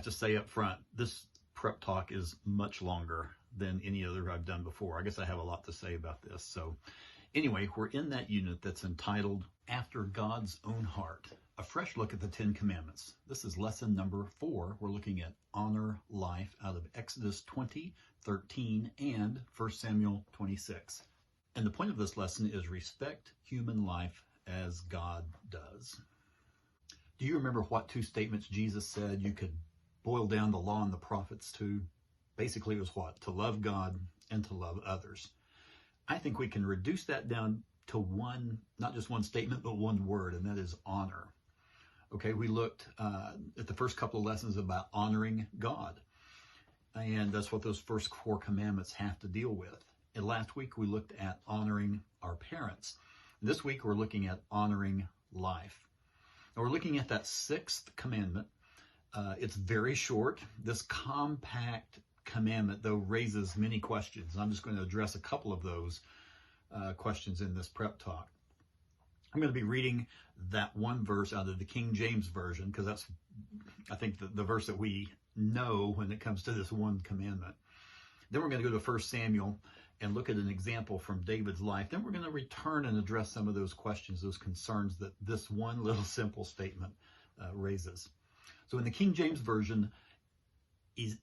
to say up front, this prep talk is much longer than any other I've done before. I guess I have a lot to say about this. So anyway, we're in that unit that's entitled After God's Own Heart, a fresh look at the 10 Commandments. This is lesson number 4. We're looking at honor life out of Exodus 20, 13, and 1 Samuel 26. And the point of this lesson is respect human life as God does. Do you remember what 2 statements Jesus said you could boil down the law and the prophets to? Basically, it was what? To love God and to love others. I think we can reduce that down to one, not just one statement, but one word, and that is honor. Okay, we looked at the first couple of lessons about honoring God. And that's what those first 4 commandments have to deal with. And last week we looked at honoring our parents. This week we're looking at honoring life. Now we're looking at that 6th commandment. It's very short. This compact commandment, though, raises many questions. I'm just going to address a couple of those questions in this prep talk. I'm going to be reading that one verse out of the King James Version, because that's, I think, the verse that we know when it comes to this one commandment. Then we're going to go to 1 Samuel and look at an example from David's life. Then we're going to return and address some of those questions, those concerns that this one little simple statement raises. So in the King James Version,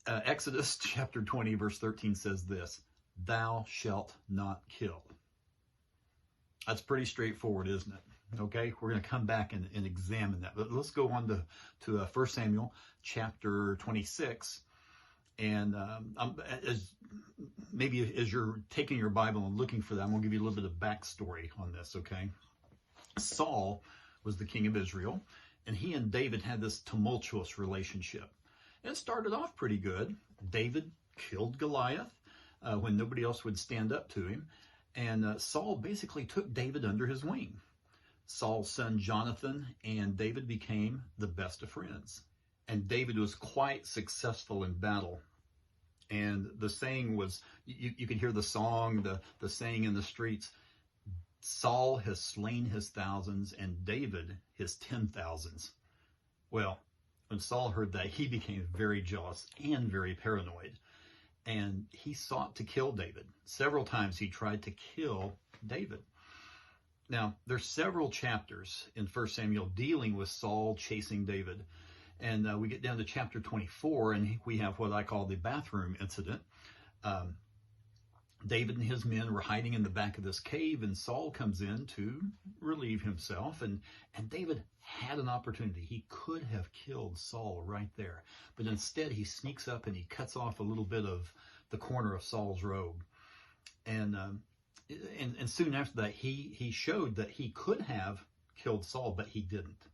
Exodus chapter 20, verse 13 says this: "Thou shalt not kill." That's pretty straightforward, isn't it? Okay, we're going to come back and examine that. But let's go on to 1 Samuel chapter 26. And as you're taking your Bible and looking for that, I'm going to give you a little bit of backstory on this, okay? Saul was the king of Israel, and he and David had this tumultuous relationship. It started off pretty good. David killed Goliath when nobody else would stand up to him. And Saul basically took David under his wing. Saul's son Jonathan and David became the best of friends. And David was quite successful in battle. And the saying was, you could hear the song, the saying in the streets, Saul has slain his thousands and David his 10,000s. Well, when Saul heard that, he became very jealous and very paranoid. And he sought to kill David. Several times he tried to kill David. Now, there's several chapters in 1 Samuel dealing with Saul chasing David. And we get down to chapter 24, and we have what I call the bathroom incident. David and his men were hiding in the back of this cave, and Saul comes in to relieve himself. And David had an opportunity. He could have killed Saul right there. But instead, he sneaks up and he cuts off a little bit of the corner of Saul's robe. And soon after that, he showed that he could have killed Saul, but he didn't.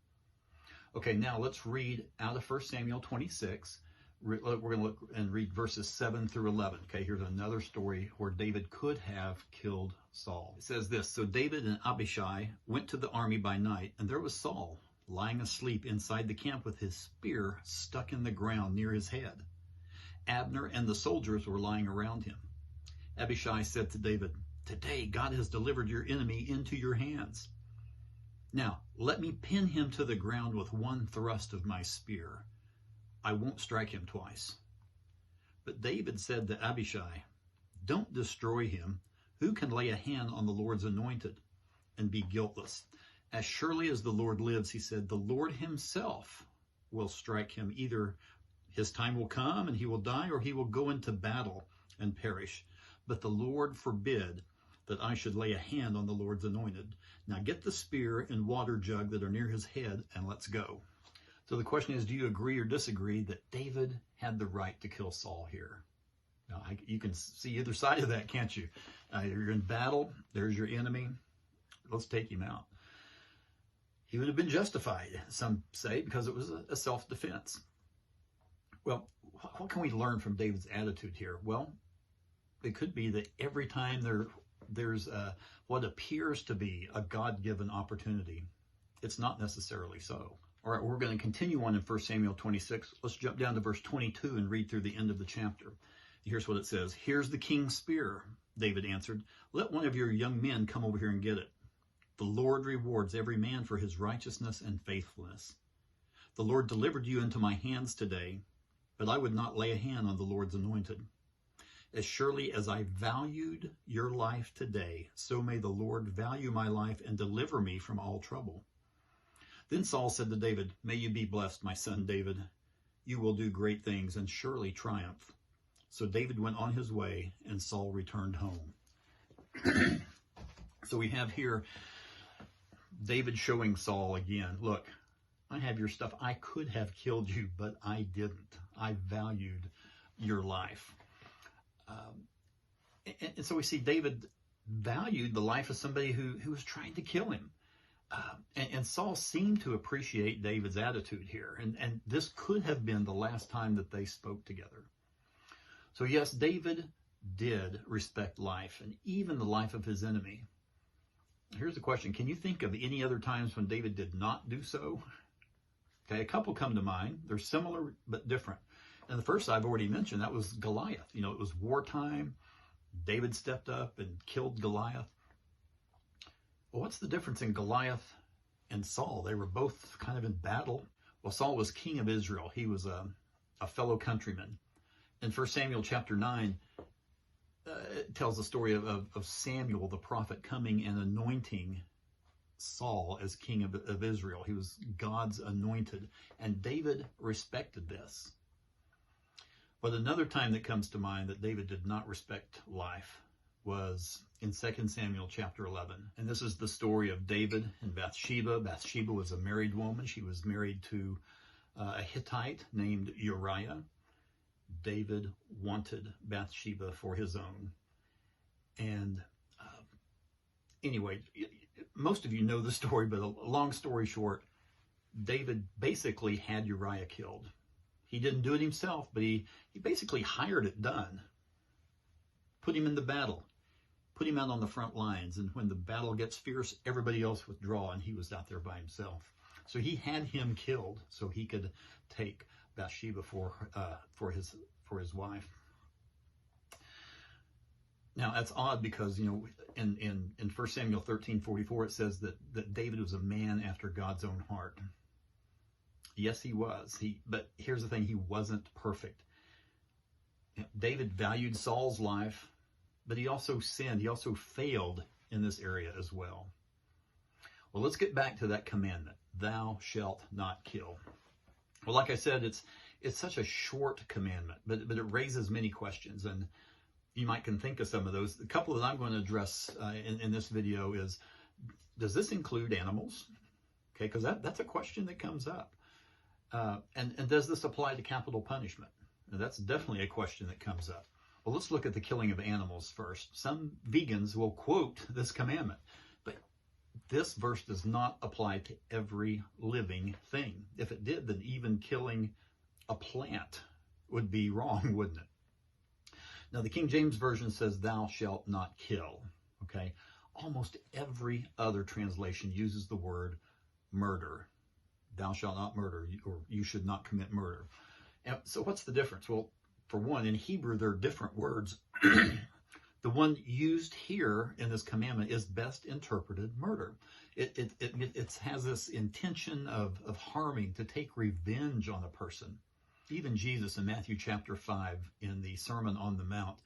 Okay, now let's read out of 1 Samuel 26. We're going to look and read verses 7 through 11. Okay, here's another story where David could have killed Saul. It says this: "So David and Abishai went to the army by night, and there was Saul lying asleep inside the camp with his spear stuck in the ground near his head. Abner and the soldiers were lying around him. Abishai said to David, 'Today God has delivered your enemy into your hands. Now let me pin him to the ground with one thrust of my spear. I won't strike him twice.' But David said to Abishai, 'Don't destroy him. Who can lay a hand on the Lord's anointed and be guiltless? As surely as the Lord lives,' he said, 'the Lord himself will strike him. Either his time will come and he will die, or he will go into battle and perish. But the Lord forbid that I should lay a hand on the Lord's anointed. Now get the spear and water jug that are near his head, and let's go.'" So the question is, do you agree or disagree that David had the right to kill Saul here? Now, you can see either side of that, can't you? You're in battle. There's your enemy. Let's take him out. He would have been justified, some say, because it was a self-defense. Well, what can we learn from David's attitude here? Well, it could be that every time there's what appears to be a God-given opportunity, it's not necessarily so. All right, we're going to continue on in 1 Samuel 26. Let's jump down to verse 22 and read through the end of the chapter. Here's what it says. "Here's the king's spear," David answered. "Let one of your young men come over here and get it. The Lord rewards every man for his righteousness and faithfulness. The Lord delivered you into my hands today. but I would not lay a hand on the Lord's anointed. As surely as I valued your life today, so may the Lord value my life and deliver me from all trouble." Then Saul said to David, "May you be blessed, my son David. You will do great things and surely triumph." So David went on his way, and Saul returned home. So we have here David showing Saul again, look, I have your stuff. I could have killed you, but I didn't. I valued your life. And so we see David valued the life of somebody who was trying to kill him. And Saul seemed to appreciate David's attitude here. And this could have been the last time that they spoke together. So yes, David did respect life, and even the life of his enemy. Here's the question. Can you think of any other times when David did not do so? Okay, a couple come to mind. They're similar but different. And the first I've already mentioned, that was Goliath. You know, it was wartime. David stepped up and killed Goliath. Well, what's the difference in Goliath and Saul? They were both kind of in battle. Well, Saul was king of Israel. He was a fellow countryman. In 1 Samuel chapter 9, it tells the story of Samuel, the prophet, coming and anointing Saul as king of Israel. He was God's anointed, and David respected this. But another time that comes to mind that David did not respect life was in 2 Samuel chapter 11. And this is the story of David and Bathsheba. Bathsheba was a married woman. She was married to a Hittite named Uriah. David wanted Bathsheba for his own. And anyway, most of you know the story, but a long story short, David basically had Uriah killed. He didn't do it himself, but he basically hired it done. Put him in the battle. Put him out on the front lines. And when the battle gets fierce, everybody else withdraw, and he was out there by himself. So he had him killed so he could take Bathsheba for his wife. Now that's odd because, you know, in 1 Samuel 13:44 it says that David was a man after God's own heart. Yes, he was. But here's the thing, he wasn't perfect. David valued Saul's life, but he also sinned. He also failed in this area as well. Well, let's get back to that commandment, thou shalt not kill. Well, like I said, it's such a short commandment, but it raises many questions, and you might can think of some of those. The couple that I'm going to address in this video is, does this include animals? Okay, because that's a question that comes up. And does this apply to capital punishment? Now, that's definitely a question that comes up. Well, let's look at the killing of animals first. Some vegans will quote this commandment, but this verse does not apply to every living thing. If it did, then even killing a plant would be wrong, wouldn't it? Now, the King James Version says, thou shalt not kill, okay? Almost every other translation uses the word murder. Thou shalt not murder, or you should not commit murder. And so what's the difference? Well, for one, in Hebrew, there are different words. The one used here in this commandment is best interpreted murder. It has this intention of harming, to take revenge on a person. Even Jesus in Matthew chapter 5, in the Sermon on the Mount,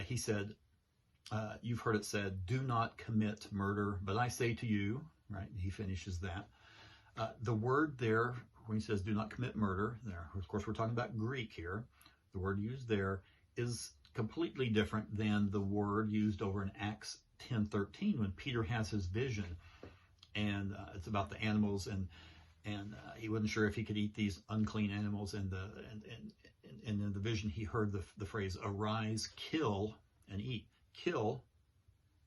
he said, you've heard it said, do not commit murder, but I say to you, right? He finishes that. The word there, when he says do not commit murder, there, of course, we're talking about Greek here. The word used there is completely different than the word used over in Acts 10:13 when Peter has his vision, and it's about the animals, and he wasn't sure if he could eat these unclean animals, and in the vision he heard the phrase arise, kill, and eat. Kill,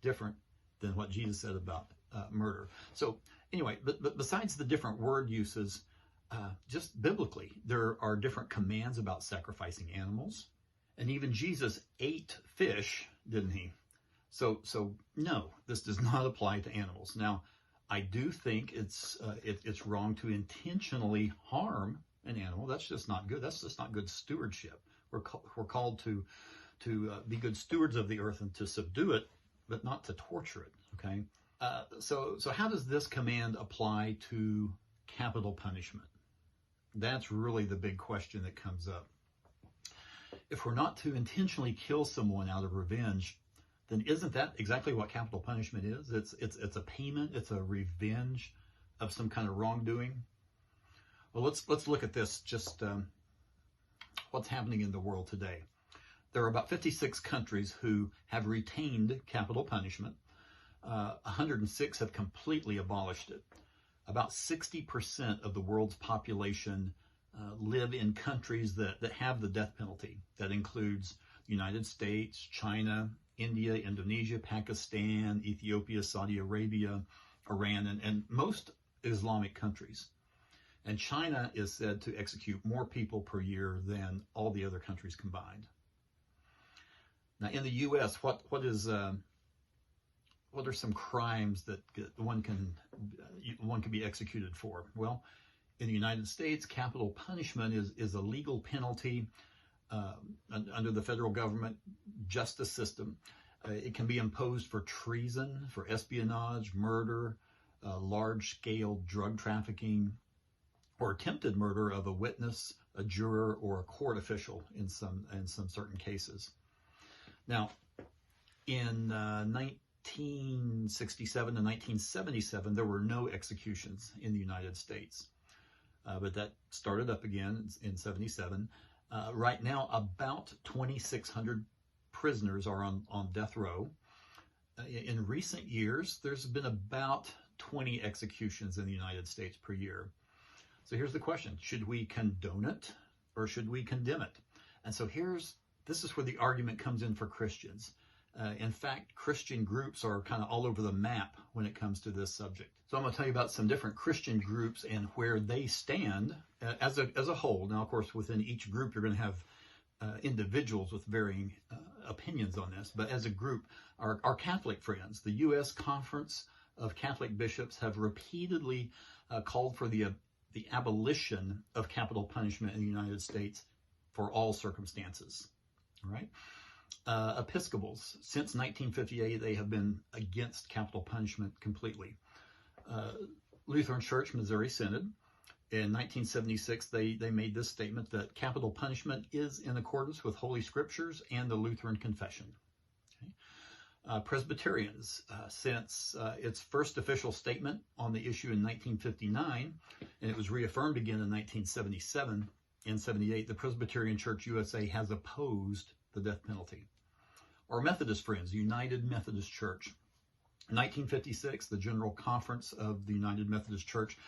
different than what Jesus said about murder. So anyway, but besides the different word uses, just biblically, there are different commands about sacrificing animals. And even Jesus ate fish, didn't he? So no, this does not apply to animals. Now, I do think it's wrong to intentionally harm an animal. That's just not good. That's just not good stewardship. We're called to be good stewards of the earth and to subdue it, but not to torture it. Okay. So how does this command apply to capital punishment? That's really the big question that comes up. if we're not to intentionally kill someone out of revenge, then isn't that exactly what capital punishment is? It's a payment, it's a revenge of some kind of wrongdoing. Well, let's look at this, just what's happening in the world today. There are about 56 countries who have retained capital punishment. 106 have completely abolished it. About 60% of the world's population live in countries that have the death penalty. That includes the United States, China, India, Indonesia, Pakistan, Ethiopia, Saudi Arabia, Iran, and most Islamic countries. And China is said to execute more people per year than all the other countries combined. Now, in the U.S., what are some crimes that one can be executed for? Well, in the United States, capital punishment is a legal penalty under the federal government justice system. It can be imposed for treason, for espionage, murder, large-scale drug trafficking, or attempted murder of a witness, a juror, or a court official in some certain cases. Now, in 1967 to 1977, there were no executions in the United States, but that started up again in 77. Right now, about 2,600 prisoners are on death row. In recent years, there's been about 20 executions in the United States per year. So here's the question: should we condone it or should we condemn it? And so this is where the argument comes in for Christians. In fact, Christian groups are kind of all over the map when it comes to this subject. So I'm going to tell you about some different Christian groups and where they stand as a whole. Now, of course, within each group, you're going to have individuals with varying opinions on this. But as a group, our Catholic friends, the U.S. Conference of Catholic Bishops, have repeatedly called for the abolition of capital punishment in the United States for all circumstances. All right. Episcopals, since 1958, they have been against capital punishment completely. Lutheran Church, Missouri Synod, in 1976, they made this statement that capital punishment is in accordance with Holy Scriptures and the Lutheran Confession. Okay. Presbyterians, since its first official statement on the issue in 1959, and it was reaffirmed again in 1977 and 78, the Presbyterian Church USA has opposed the death penalty. Our Methodist friends, United Methodist Church. In 1956, the General Conference of the United Methodist Church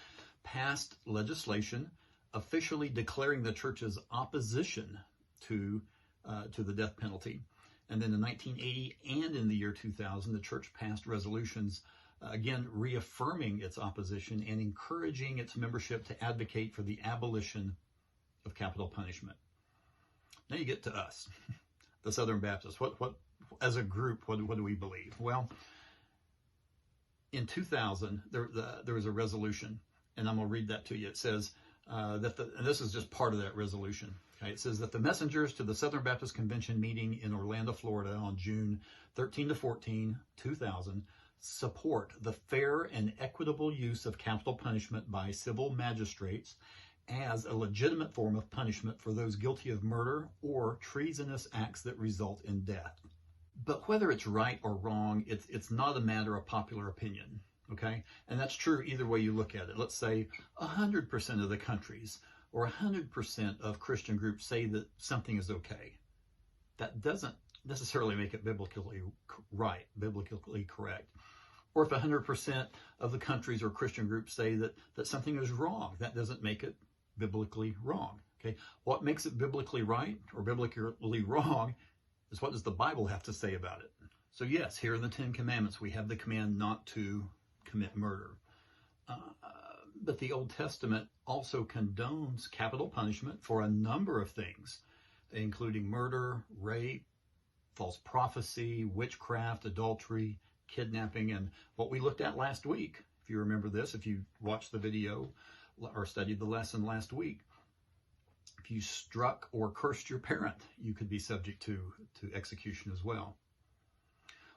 passed legislation officially declaring the church's opposition to the death penalty. And then in 1980 and in the year 2000, the church passed resolutions, again, reaffirming its opposition and encouraging its membership to advocate for the abolition of capital punishment. Now you get to us, the Southern Baptists. What as a group, what do we believe? Well, in 2000, there was a resolution, and I'm going to read that to you. It says and this is just part of that resolution. Okay, it says that the messengers to the Southern Baptist Convention meeting in Orlando, Florida on June 13 to 14, 2000, support the fair and equitable use of capital punishment by civil magistrates as a legitimate form of punishment for those guilty of murder or treasonous acts that result in death. But whether it's right or wrong, it's not a matter of popular opinion, okay? And that's true either way you look at it. Let's say 100% of the countries or 100% of Christian groups say that something is okay. That doesn't necessarily make it biblically right, biblically correct. Or if 100% of the countries or Christian groups say that something is wrong, that doesn't make it biblically wrong, okay? What makes it biblically right or biblically wrong is what does the Bible have to say about it? So yes, here in the Ten Commandments, we have the command not to commit murder. But the Old Testament also condones capital punishment for a number of things, including murder, rape, false prophecy, witchcraft, adultery, kidnapping, and what we looked at last week. If you remember this, if you watched the video or studied the lesson last week, if you struck or cursed your parent, you could be subject to execution as well.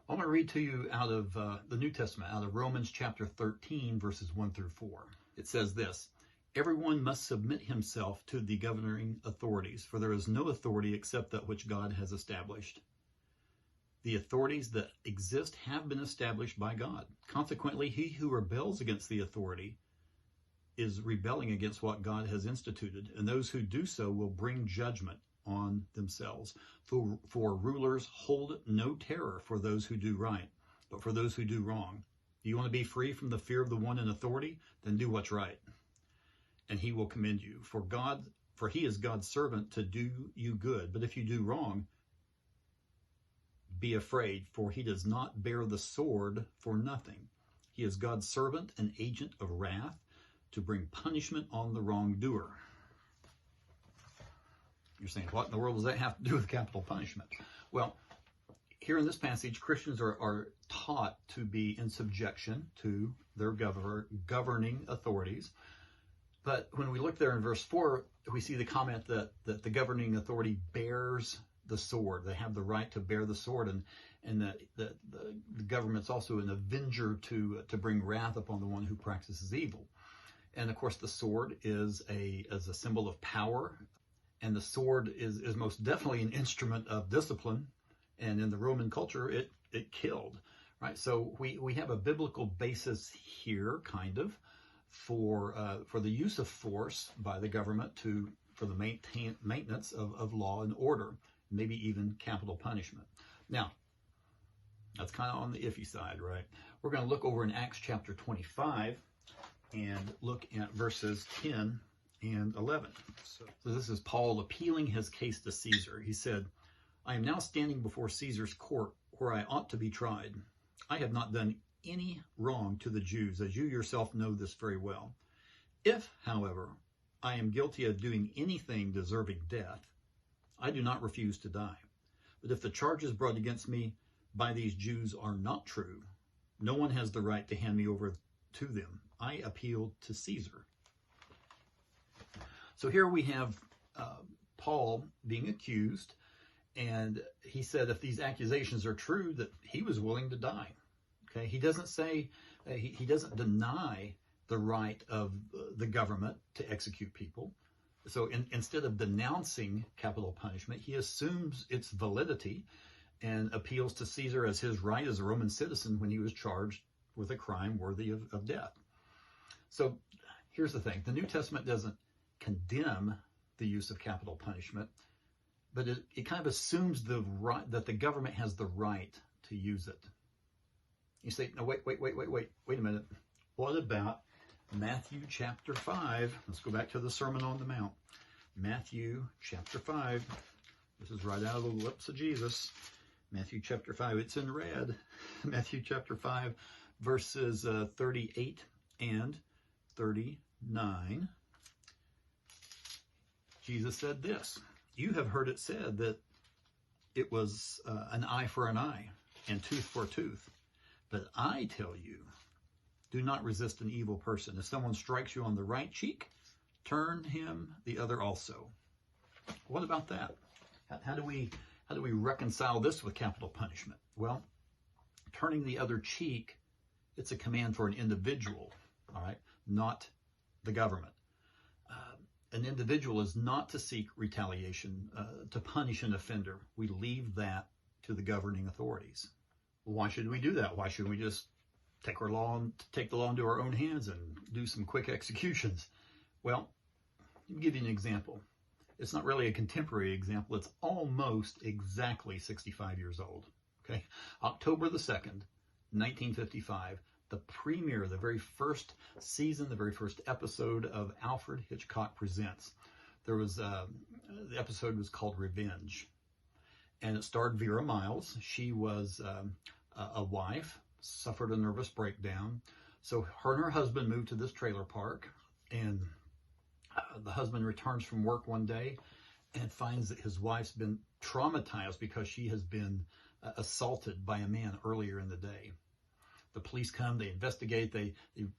I'm going to read to you out of the New Testament, out of Romans chapter 13, verses 1 through 4. It says this: Everyone must submit himself to the governing authorities, for there is no authority except that which God has established. The authorities that exist have been established by God. Consequently, he who rebels against the authority is rebelling against what God has instituted, and those who do so will bring judgment on themselves. For rulers hold no terror for those who do right, but for those who do wrong. Do you want to be free from the fear of the one in authority? Then do what's right, and he will commend you. For he is God's servant to do you good. But if you do wrong, be afraid, for he does not bear the sword for nothing. He is God's servant, an agent of wrath, to bring punishment on the wrongdoer. You're saying, what in the world does that have to do with capital punishment? Well, here in this passage, Christians are taught to be in subjection to their governing authorities. But when we look there in verse 4, we see the comment that the governing authority bears the sword. They have the right to bear the sword, and that the government's also an avenger to bring wrath upon the one who practices evil. And of course, the sword is a symbol of power, and the sword is most definitely an instrument of discipline. And in the Roman culture, it killed, right? So we have a biblical basis here, kind of, for the use of force by the government for the maintenance of law and order, maybe even capital punishment. Now, that's kind of on the iffy side, right? We're going to look over in Acts chapter 25 and look at verses 10 and 11. So this is Paul appealing his case to Caesar. He said, I am now standing before Caesar's court where I ought to be tried. I have not done any wrong to the Jews, as you yourself know this very well. If, however, I am guilty of doing anything deserving death, I do not refuse to die. But if the charges brought against me by these Jews are not true, no one has the right to hand me over to them. I appeal to Caesar. So here we have Paul being accused, and he said if these accusations are true, that he was willing to die. Okay, he doesn't say, he doesn't deny the right of the government to execute people. So instead of denouncing capital punishment, he assumes its validity and appeals to Caesar as his right as a Roman citizen when he was charged with a crime worthy of death. So here's the thing. The New Testament doesn't condemn the use of capital punishment, but it kind of assumes that the government has the right to use it. You say, no, wait a minute. What about Matthew chapter 5? Let's go back to the Sermon on the Mount. Matthew chapter 5. This is right out of the lips of Jesus. Matthew chapter 5. It's in red. Matthew chapter 5, verses 38 and 39. Jesus said this, you have heard it said that it was an eye for an eye and tooth for a tooth. But I tell you, do not resist an evil person. If someone strikes you on the right cheek, turn him the other also. What about that? How do we reconcile this with capital punishment? Well, turning the other cheek, it's a command for an individual, all right, not the government. An individual is not to seek retaliation, to punish an offender. We leave that to the governing authorities. Well, why should we do that? Why should we just take the law into our own hands and do some quick executions? Well, let me give you an example. It's not really a contemporary example. It's almost exactly 65 years old. Okay, October the 2nd, 1955. The premiere, the very first season, the very first episode of Alfred Hitchcock Presents. The episode was called Revenge, and it starred Vera Miles. She was a wife, suffered a nervous breakdown. So her and her husband moved to this trailer park, and the husband returns from work one day and finds that his wife's been traumatized because she has been assaulted by a man earlier in the day. The police come, they investigate, they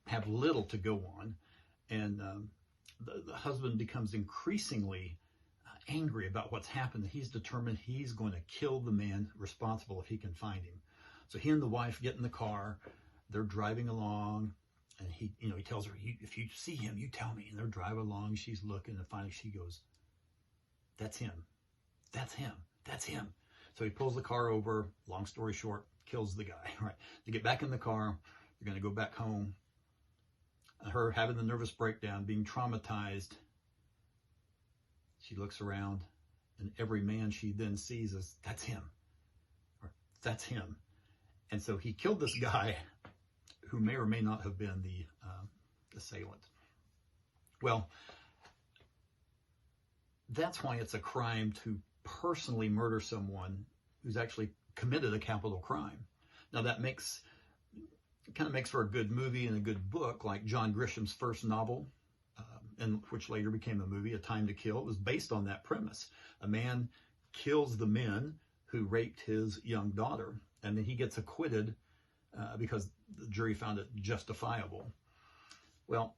have little to go on, and the husband becomes increasingly angry about what's happened. He's determined he's going to kill the man responsible if he can find him. So he and the wife get in the car, they're driving along, And he tells her, if you see him, you tell me. And they're driving along. She's looking, and finally she goes, "That's him. That's him. That's him." So he pulls the car over. Long story short, kills the guy. Right? They get back in the car. They're going to go back home. Her having the nervous breakdown, being traumatized. She looks around, and every man she then sees is, "That's him." Or, "That's him." And so he killed this guy who may or may not have been the assailant. Well, that's why it's a crime to personally murder someone who's actually committed a capital crime. Now that kind of makes for a good movie and a good book, like John Grisham's first novel, and which later became a movie, A Time to Kill. It was based on that premise. A man kills the men who raped his young daughter, and then he gets acquitted because the jury found it justifiable. Well,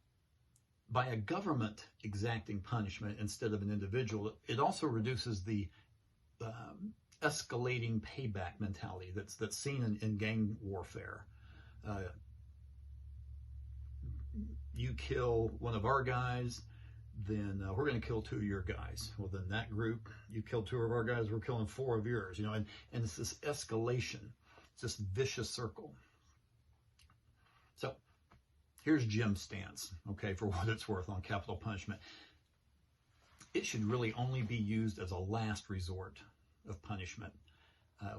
by a government exacting punishment instead of an individual, it also reduces the escalating payback mentality that's seen in gang warfare. You kill one of our guys, then we're going to kill 2 of your guys. Well, then that group, you kill 2 of our guys, we're killing 4 of yours. And it's this escalation. It's this vicious circle. So here's Jim's stance, okay, for what it's worth on capital punishment. It should really only be used as a last resort of punishment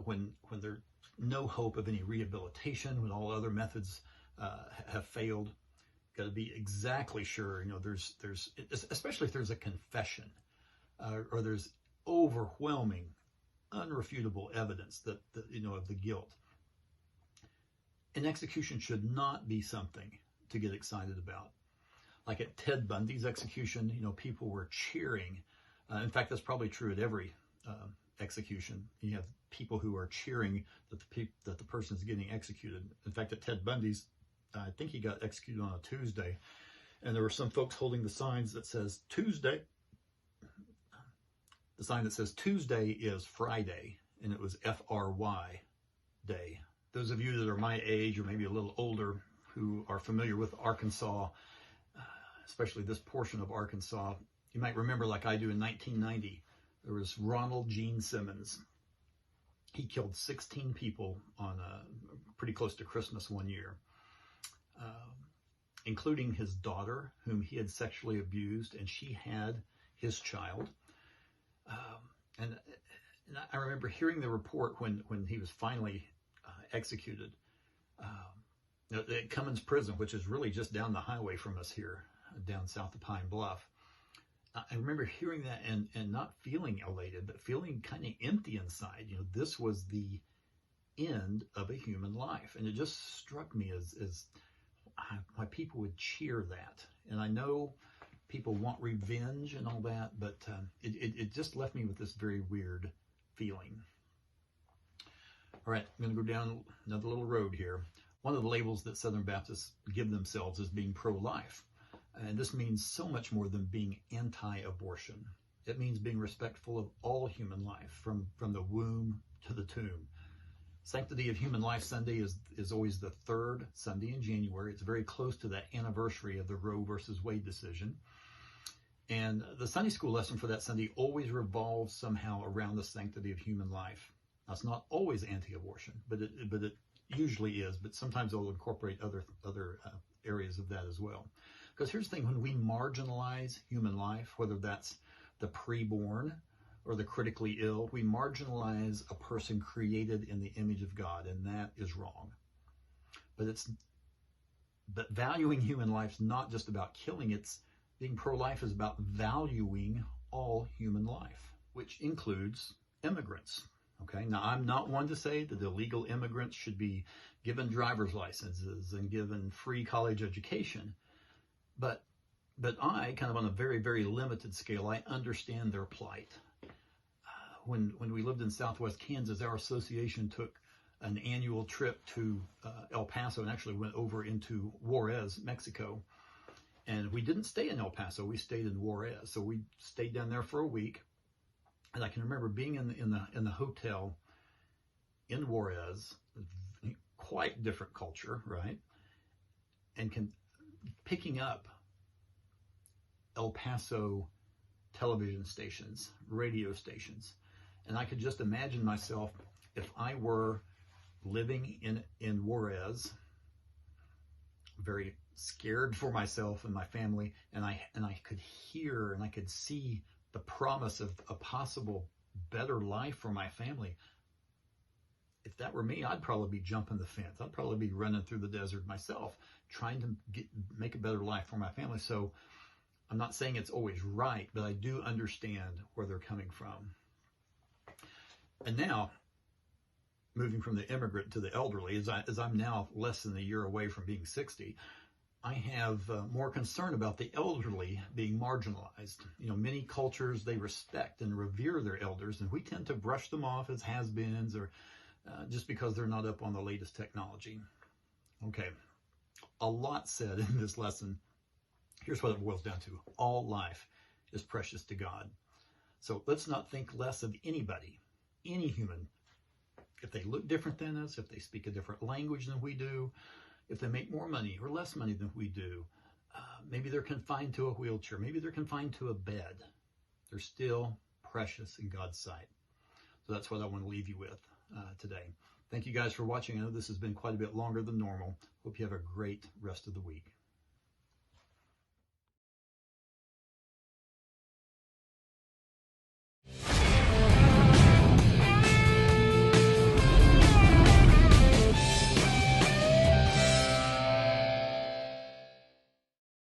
when there's no hope of any rehabilitation, when all other methods have failed. Got to be exactly sure, there's especially if there's a confession or there's overwhelming, unrefutable evidence that of the guilt. An execution should not be something to get excited about. Like at Ted Bundy's execution, people were cheering. In fact, that's probably true at every execution. You have people who are cheering that the person's getting executed. In fact, at Ted Bundy's, I think he got executed on a Tuesday, and there were some folks holding the signs that says Tuesday. The sign that says Tuesday is Friday, and it was FRYDAY. Those of you that are my age or maybe a little older who are familiar with Arkansas, especially this portion of Arkansas, you might remember, like I do, in 1990, there was Ronald Gene Simmons. He killed 16 people on pretty close to Christmas one year, including his daughter, whom he had sexually abused, and she had his child. And I remember hearing the report when he was finally executed at Cummins Prison, which is really just down the highway from us here, down south of Pine Bluff. I remember hearing that and not feeling elated, but feeling kind of empty inside. This was the end of a human life. And it just struck me as why people would cheer that. And I know people want revenge and all that, but it just left me with this very weird feeling. All right, I'm going to go down another little road here. One of the labels that Southern Baptists give themselves is being pro-life. And this means so much more than being anti-abortion. It means being respectful of all human life, from the womb to the tomb. Sanctity of Human Life Sunday is always the third Sunday in January. It's very close to that anniversary of the Roe versus Wade decision. And the Sunday school lesson for that Sunday always revolves somehow around the sanctity of human life. Now, it's not always anti-abortion, but it usually is. But sometimes it'll incorporate other areas of that as well. Because here's the thing: when we marginalize human life, whether that's the preborn or the critically ill, we marginalize a person created in the image of God, and that is wrong. But valuing human life is not just about killing. It's being pro-life is about valuing all human life, which includes immigrants. Okay, now I'm not one to say that illegal immigrants should be given driver's licenses and given free college education, but I, kind of on a very, very limited scale, I understand their plight. When we lived in Southwest Kansas, our association took an annual trip to El Paso and actually went over into Juarez, Mexico. And we didn't stay in El Paso, we stayed in Juarez. So we stayed down there for a week. And I can remember being in the hotel in Juarez, quite different culture, right? And picking up El Paso television stations, radio stations. And I could just imagine myself, if I were living in Juarez, very scared for myself and my family, and I could hear and I could see the promise of a possible better life for my family. If that were me, I'd probably be jumping the fence. I'd probably be running through the desert myself, trying to make a better life for my family. So I'm not saying it's always right, but I do understand where they're coming from. And now, moving from the immigrant to the elderly, as I'm now less than a year away from being 60, I have more concern about the elderly being marginalized. You know, many cultures, they respect and revere their elders, and we tend to brush them off as has-beens or just because they're not up on the latest technology. Okay, a lot said in this lesson. Here's what it boils down to. All life is precious to God. So let's not think less of anybody, any human. If they look different than us, if they speak a different language than we do, if they make more money or less money than we do, maybe they're confined to a wheelchair, maybe they're confined to a bed, they're still precious in God's sight. So that's what I want to leave you with today. Thank you guys for watching. I know this has been quite a bit longer than normal. Hope you have a great rest of the week.